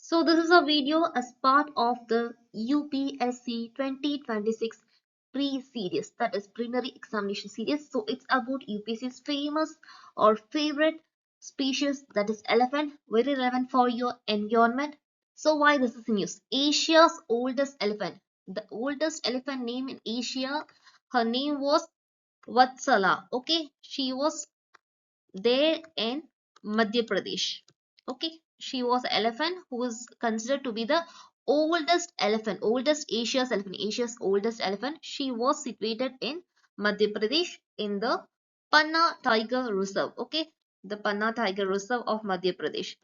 So this is a video as part of the UPSC 2026 pre-series, that is preliminary examination series. So it's about UPSC's famous or favorite species, that is elephant, very relevant for your environment. So why this is in news? Asia's oldest elephant. The oldest elephant name in Asia, her name was Vatsala. Okay, she was there in Madhya Pradesh. Okay, she was an elephant who is considered to be the oldest Asia's oldest elephant. She was situated in Madhya Pradesh in the Panna Tiger Reserve. Okay, the Panna Tiger Reserve of Madhya Pradesh.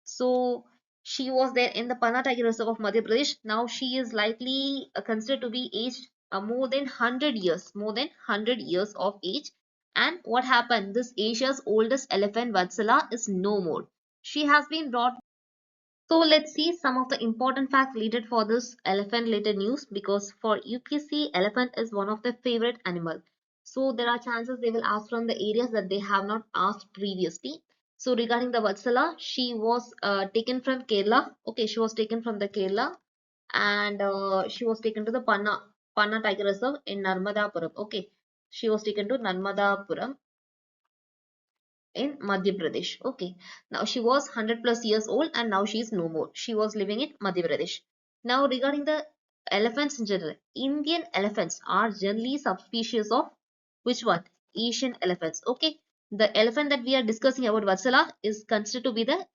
So she was there in the Panna Tiger Reserve of Madhya Pradesh. Now she is likely considered to be aged more than 100 years, more than 100 years of age. And what happened? This Asia's oldest elephant, Vatsala, is no more. She has been brought. So let's see some of the important facts related for this elephant related news, because for UPSC, elephant is one of their favorite animal. So there are chances they will ask from the areas that they have not asked previously. So regarding the Vatsala, she was taken from Kerala. Okay, she was taken from the Kerala, and she was taken to the Panna Tiger Reserve in Narmadapuram. Okay, she was taken to Narmadapuram in Madhya Pradesh. Okay, now she was 100 plus years old and now she is no more. She was living in Madhya Pradesh. Now regarding the elephants in general, Indian elephants are generally subspecies of which one? Asian elephants. Okay, the elephant that we are discussing about Vatsala is considered to be the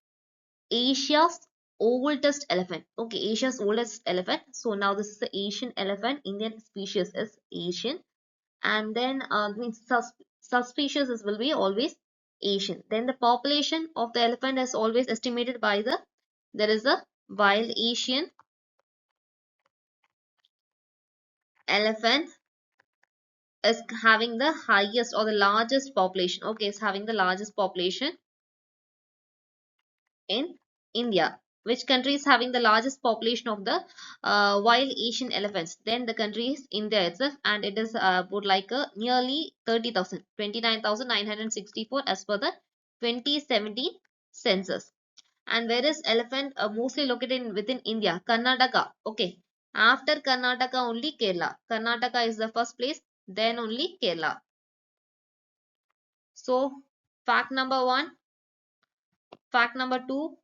Asia's oldest elephant. Okay, Asia's oldest elephant. So now this is the Asian elephant. Indian species is Asian, and then means subspecies will be always Asian. Then the population of the elephant is always estimated by the, there is a wild Asian elephant is having the highest or the largest population. Okay, is having the largest population in India. Which country is having the largest population of the wild Asian elephants? Then the country is India itself, and it is about like nearly 30,000, 29,964 as per the 2017 census. And where is elephant mostly located in, within India? Karnataka. Okay. After Karnataka, only Kerala. Karnataka is the first place, then only Kerala. So, fact number 1, fact number 2,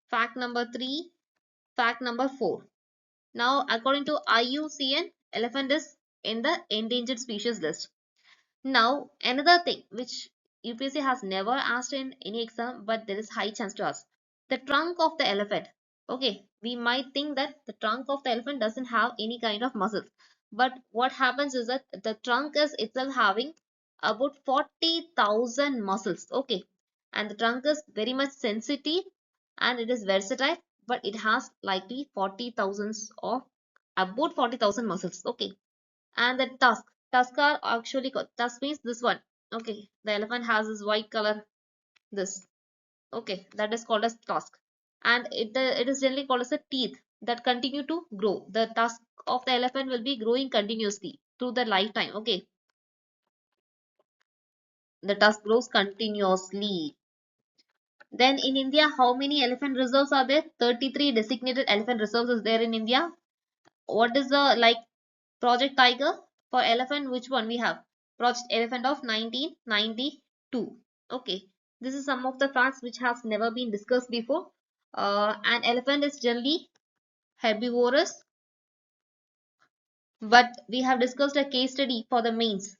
fact number 3, fact number 4. Now, according to IUCN, elephant is in the endangered species list. Now, another thing which UPSC has never asked in any exam, but there is high chance to ask. The trunk of the elephant. Okay, we might think that the trunk of the elephant doesn't have any kind of muscles. But what happens is that the trunk is itself having about 40,000 muscles. Okay, and the trunk is very much sensitive and it is versatile, but it has likely 40,000 of about 40,000 muscles. Okay, and the tusk are actually called, tusk means this one. Okay, the elephant has this white color, this. Okay, that is called as tusk, and it is generally called as the teeth that continue to grow. The tusk of the elephant will be growing continuously through the lifetime. Okay, the tusk grows continuously. Then in India, how many elephant reserves are there? 33 designated elephant reserves is there in India. What is the like Project Tiger for elephant? Which one we have? Project Elephant of 1992. Okay, this is some of the facts which has never been discussed before. An elephant is generally herbivorous, but we have discussed a case study for the mains.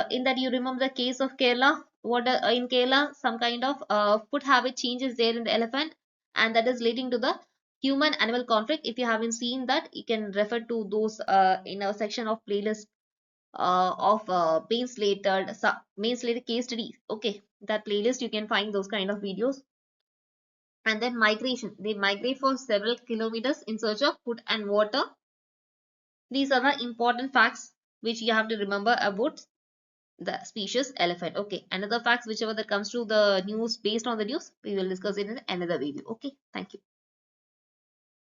In that, you remember the case of Kerala. What in Kerala, some kind of food habit changes there in the elephant, and that is leading to the human-animal conflict. If you haven't seen that, you can refer to those in a section of playlist of main slated case studies. Okay, that playlist you can find those kind of videos. And then migration, they migrate for several kilometers in search of food and water. These are the important facts which you have to remember about the species elephant. Okay, another facts whichever that comes to the news, based on the news, we will discuss it in another video. Okay, thank you.